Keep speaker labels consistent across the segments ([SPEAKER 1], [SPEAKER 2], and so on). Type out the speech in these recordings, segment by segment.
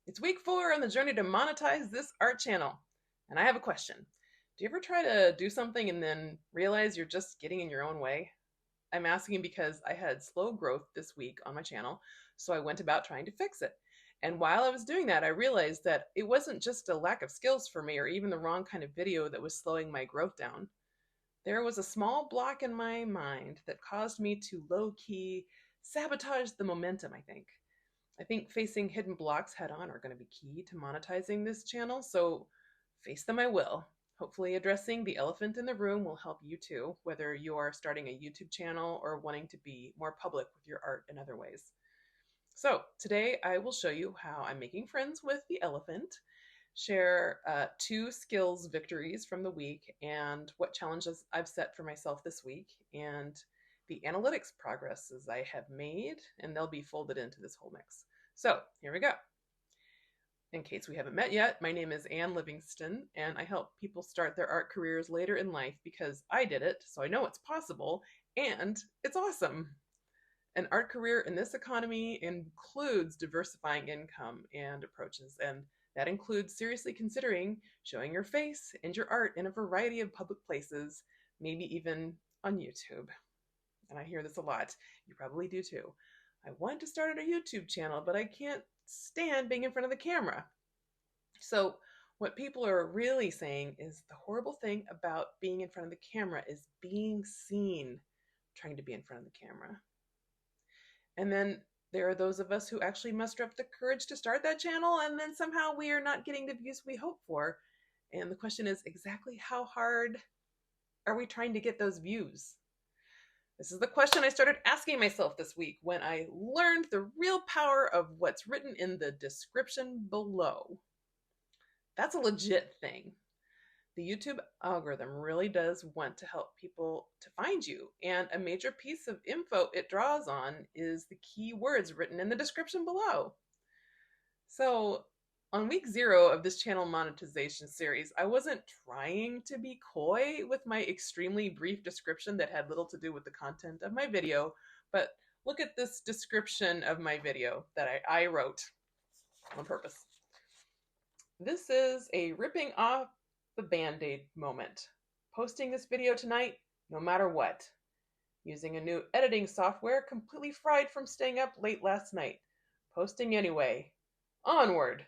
[SPEAKER 1] It's week 4 on the journey to monetize this art channel. And I have a question. Do you ever try to do something and then realize you're just getting in your own way? I'm asking because I had slow growth this week on my channel, so I went about trying to fix it. And while I was doing that, I realized that it wasn't just a lack of skills for me or even the wrong kind of video that was slowing my growth down. There was a small block in my mind that caused me to low key sabotage the momentum, I think. I think facing hidden blocks head on are going to be key to monetizing this channel, so face them I will. Hopefully, addressing the elephant in the room will help you too, whether you are starting a YouTube channel or wanting to be more public with your art in other ways. So, today I will show you how I'm making friends with the elephant, share 2 skills victories from the week, and what challenges I've set for myself this week, and the analytics progresses I have made, and they'll be folded into this whole mix. So here we go. In case we haven't met yet, my name is Ann Livingston, and I help people start their art careers later in life because I did it, so I know it's possible, and it's awesome. An art career in this economy includes diversifying income and approaches, and that includes seriously considering showing your face and your art in a variety of public places, maybe even on YouTube. And I hear this a lot. You probably do too. I want to start a YouTube channel, but I can't stand being in front of the camera. So what people are really saying is the horrible thing about being in front of the camera is being seen trying to be in front of the camera. And then there are those of us who actually muster up the courage to start that channel, and then somehow we are not getting the views we hope for. And the question is, exactly how hard are we trying to get those views? This is the question I started asking myself this week when I learned the real power of what's written in the description below. That's a legit thing. The YouTube algorithm really does want to help people to find you, and a major piece of info it draws on is the key words written in the description below. So on week 0 of this channel monetization series, I wasn't trying to be coy with my extremely brief description that had little to do with the content of my video, but look at this description of my video that I wrote on purpose. This is a ripping off the Band-Aid moment. Posting this video tonight, no matter what. Using a new editing software completely fried from staying up late last night. Posting anyway. Onward.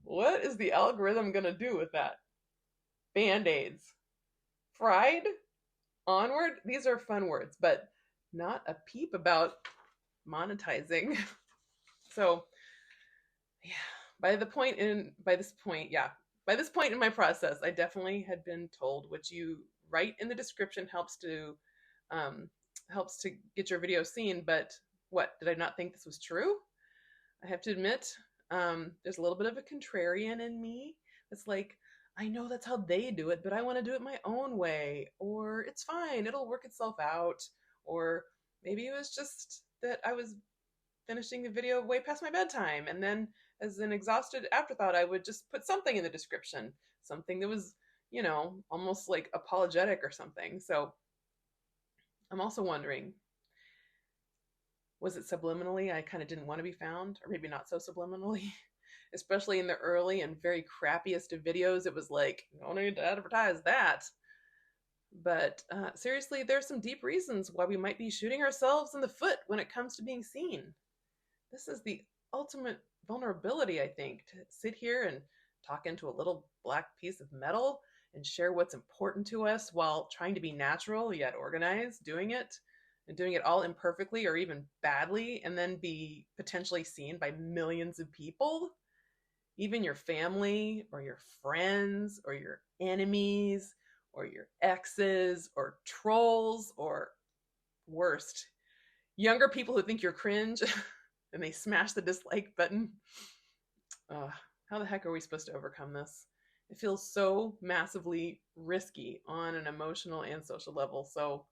[SPEAKER 1] What is the algorithm gonna do with that? Band-Aids. Fried? Onward? These are fun words, but not a peep about monetizing. So, yeah. By this point in my process, I definitely had been told what you write in the description helps to get your video seen. But what, did I not think this was true? I have to admit, there's a little bit of a contrarian in me. It's like, I know that's how they do it, but I want to do it my own way. Or it's fine, it'll work itself out. Or maybe it was just that I was finishing the video way past my bedtime, and then as an exhausted afterthought, I would just put something in the description, something that was, almost like apologetic or something. So I'm also wondering, was it subliminally I kind of didn't want to be found, or maybe not so subliminally? Especially in the early and very crappiest of videos, it was like, no need to advertise that. But seriously, there's some deep reasons why we might be shooting ourselves in the foot when it comes to being seen. This is the ultimate vulnerability, I think, to sit here and talk into a little black piece of metal and share what's important to us while trying to be natural yet organized, doing it all imperfectly or even badly, and then be potentially seen by millions of people, even your family or your friends or your enemies or your exes or trolls, or worst, younger people who think you're cringe and they smash the dislike button. How the heck are we supposed to overcome this? It feels so massively risky on an emotional and social level. So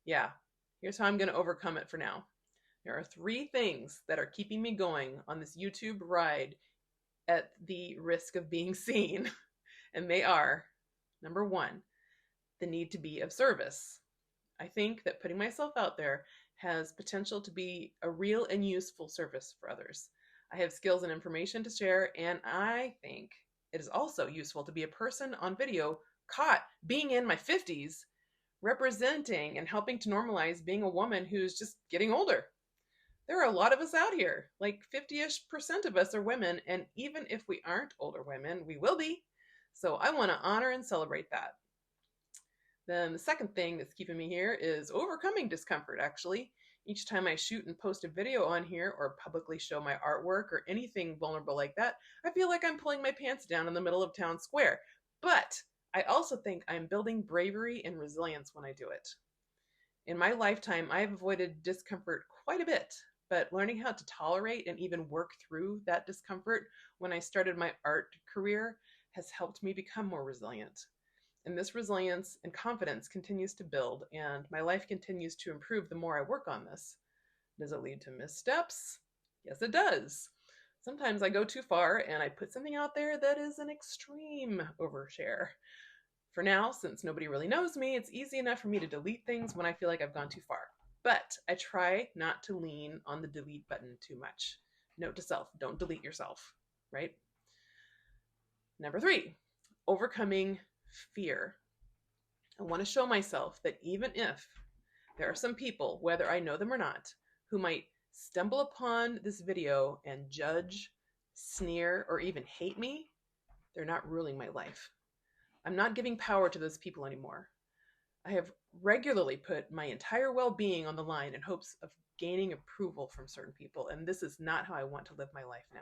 [SPEAKER 1] yeah, here's how I'm going to overcome it for now. There are 3 things that are keeping me going on this YouTube ride at the risk of being seen. And they are, number 1, the need to be of service. I think that putting myself out there has potential to be a real and useful service for others. I have skills and information to share, and I think it is also useful to be a person on video caught being in my 50s, representing and helping to normalize being a woman who's just getting older. There are a lot of us out here, like 50-ish% of us are women, and even if we aren't older women, we will be. So I want to honor and celebrate that. Then the second thing that's keeping me here is overcoming discomfort, actually. Each time I shoot and post a video on here or publicly show my artwork or anything vulnerable like that, I feel like I'm pulling my pants down in the middle of town square. But I also think I'm building bravery and resilience when I do it. In my lifetime, I have avoided discomfort quite a bit, but learning how to tolerate and even work through that discomfort when I started my art career has helped me become more resilient. And this resilience and confidence continues to build, and my life continues to improve the more I work on this. Does it lead to missteps? Yes, it does. Sometimes I go too far and I put something out there that is an extreme overshare. For now, since nobody really knows me, it's easy enough for me to delete things when I feel like I've gone too far. But I try not to lean on the delete button too much. Note to self, don't delete yourself, right? Number 3, overcoming fear. I want to show myself that even if there are some people, whether I know them or not, who might stumble upon this video and judge, sneer, or even hate me, they're not ruling my life. I'm not giving power to those people anymore. I have regularly put my entire well-being on the line in hopes of gaining approval from certain people, and this is not how I want to live my life now.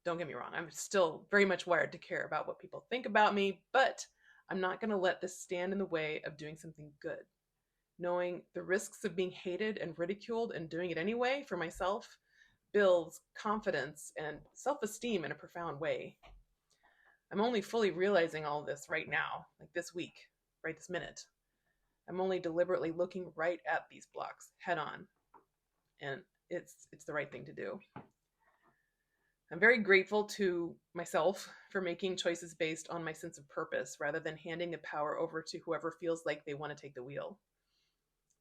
[SPEAKER 1] Don't get me wrong, I'm still very much wired to care about what people think about me, but I'm not going to let this stand in the way of doing something good. Knowing the risks of being hated and ridiculed and doing it anyway for myself builds confidence and self-esteem in a profound way. I'm only fully realizing all of this right now, like this week, right this minute. I'm only deliberately looking right at these blocks head on, and it's the right thing to do. I'm very grateful to myself for making choices based on my sense of purpose rather than handing the power over to whoever feels like they want to take the wheel.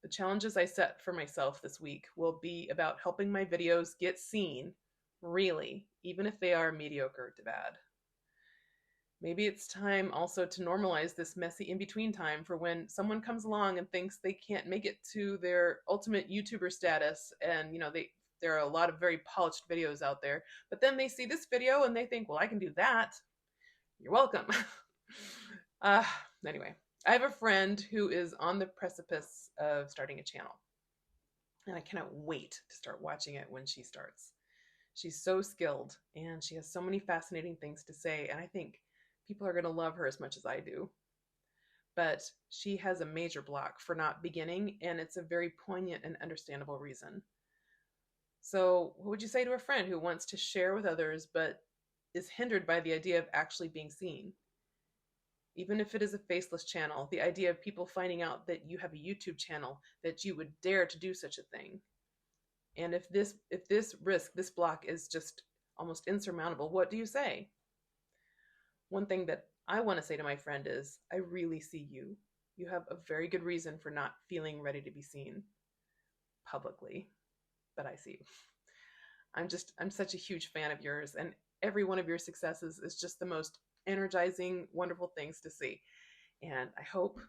[SPEAKER 1] The challenges I set for myself this week will be about helping my videos get seen, really, even if they are mediocre to bad. Maybe it's time also to normalize this messy in-between time for when someone comes along and thinks they can't make it to their ultimate YouTuber status, and there are a lot of very polished videos out there, but then they see this video and they think, well, I can do that. You're welcome. Anyway, I have a friend who is on the precipice of starting a channel, and I cannot wait to start watching it when she starts. She's so skilled, and she has so many fascinating things to say, and I think people are going to love her as much as I do. But she has a major block for not beginning, and it's a very poignant and understandable reason. So what would you say to a friend who wants to share with others but is hindered by the idea of actually being seen? Even if it is a faceless channel, the idea of people finding out that you have a YouTube channel, that you would dare to do such a thing. And if this block is just almost insurmountable, what do you say? One thing that I want to say to my friend is, I really see you. You have a very good reason for not feeling ready to be seen publicly, but I see you. I'm such a huge fan of yours, and every one of your successes is just the most energizing, wonderful things to see. And I hope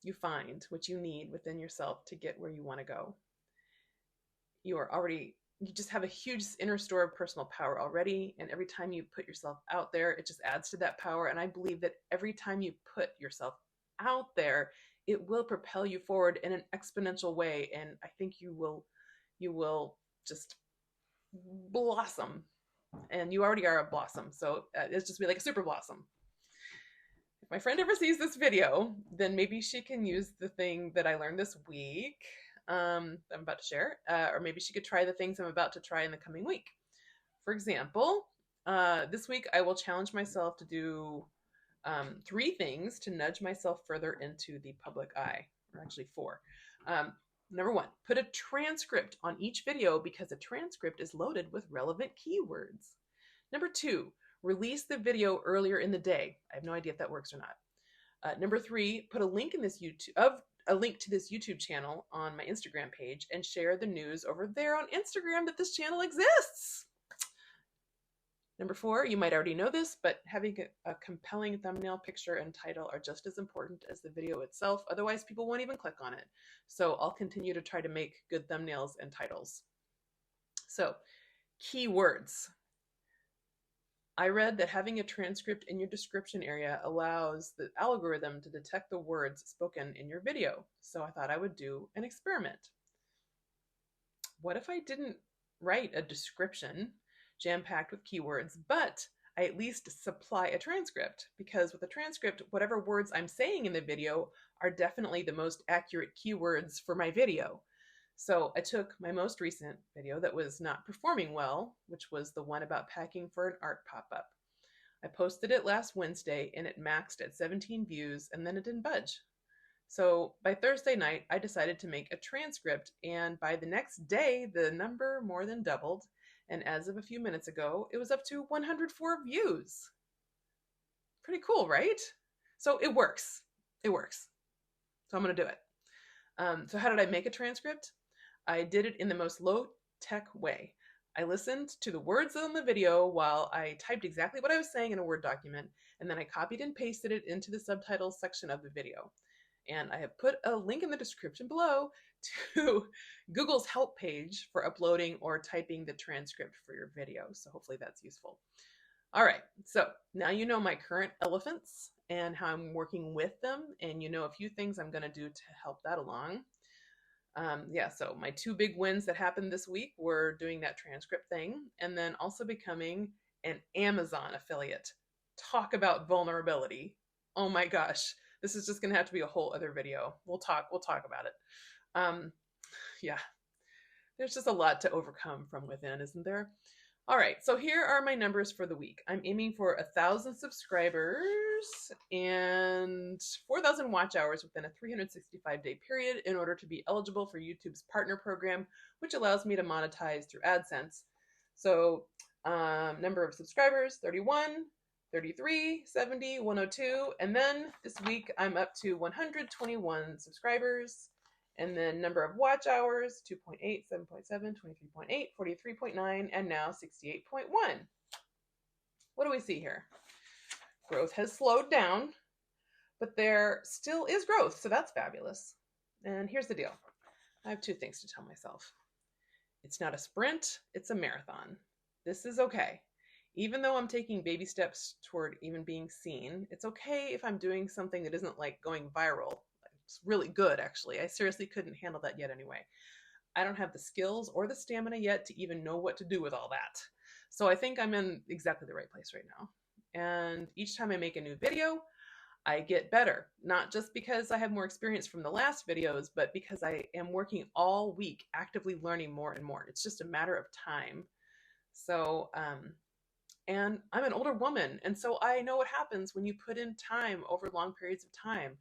[SPEAKER 1] you find what you need within yourself to get where you want to go. You just have a huge inner store of personal power already, and every time you put yourself out there, it just adds to that power. And I believe that every time you put yourself out there, it will propel you forward in an exponential way, and I think you will just blossom. And you already are a blossom, so it's just be like a super blossom. If my friend ever sees this video, then maybe she can use the thing that I learned this week I'm about to share, or maybe she could try the things I'm about to try in the coming week. For example, this week I will challenge myself to do 3 things to nudge myself further into the public eye, or actually 4. Number 1, put a transcript on each video because a transcript is loaded with relevant keywords. Number 2, release the video earlier in the day. I have no idea if that works or not. Number 3, put a link in this YouTube a link to this YouTube channel on my Instagram page and share the news over there on Instagram that this channel exists. Number 4, you might already know this, but having a compelling thumbnail, picture, and title are just as important as the video itself. Otherwise, people won't even click on it. So I'll continue to try to make good thumbnails and titles. So, keywords. I read that having a transcript in your description area allows the algorithm to detect the words spoken in your video. So I thought I would do an experiment. What if I didn't write a description jam-packed with keywords, but I at least supply a transcript? Because with a transcript, whatever words I'm saying in the video are definitely the most accurate keywords for my video. So I took my most recent video that was not performing well, which was the one about packing for an art pop-up. I posted it last Wednesday and it maxed at 17 views and then it didn't budge. So by Thursday night, I decided to make a transcript, and by the next day, the number more than doubled. And as of a few minutes ago, it was up to 104 views. Pretty cool, right? So it works. It works. So I'm going to do it. So how did I make a transcript? I did it in the most low-tech way. I listened to the words on the video while I typed exactly what I was saying in a Word document, and then I copied and pasted it into the subtitles section of the video. And I have put a link in the description below to Google's help page for uploading or typing the transcript for your video. So hopefully that's useful. All right, so now you know my current elephants and how I'm working with them, and you know a few things I'm going to do to help that along. So my 2 big wins that happened this week were doing that transcript thing and then also becoming an Amazon affiliate. Talk about vulnerability. Oh my gosh. This is just going to have to be a whole other video. We'll talk about it. There's just a lot to overcome from within, isn't there? All right, so here are my numbers for the week. I'm aiming for 1,000 subscribers and 4,000 watch hours within a 365-day period in order to be eligible for YouTube's partner program, which allows me to monetize through AdSense. So number of subscribers, 31, 33, 70, 102, and then this week I'm up to 121 subscribers, and then number of watch hours, 2.8, 7.7, 23.8, 43.9, and now 68.1. What do we see here? Growth has slowed down, but there still is growth, so that's fabulous. And here's the deal. I have 2 things to tell myself. It's not a sprint, it's a marathon. This is okay. Even though I'm taking baby steps toward even being seen, it's okay if I'm doing something that isn't like going viral. It's really good, actually. I seriously couldn't handle that yet anyway. I don't have the skills or the stamina yet to even know what to do with all that. So I think I'm in exactly the right place right now. And each time I make a new video, I get better. Not just because I have more experience from the last videos, but because I am working all week actively learning more and more. It's just a matter of time. So, and I'm an older woman, and so I know what happens when you put in time over long periods of time.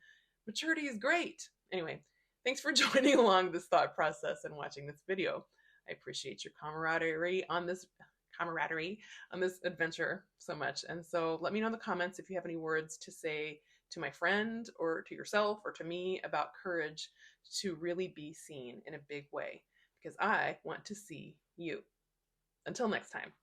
[SPEAKER 1] Maturity is great. Anyway, thanks for joining along this thought process and watching this video. I appreciate your camaraderie on this adventure so much. And so let me know in the comments if you have any words to say to my friend or to yourself or to me about courage to really be seen in a big way, because I want to see you. Until next time.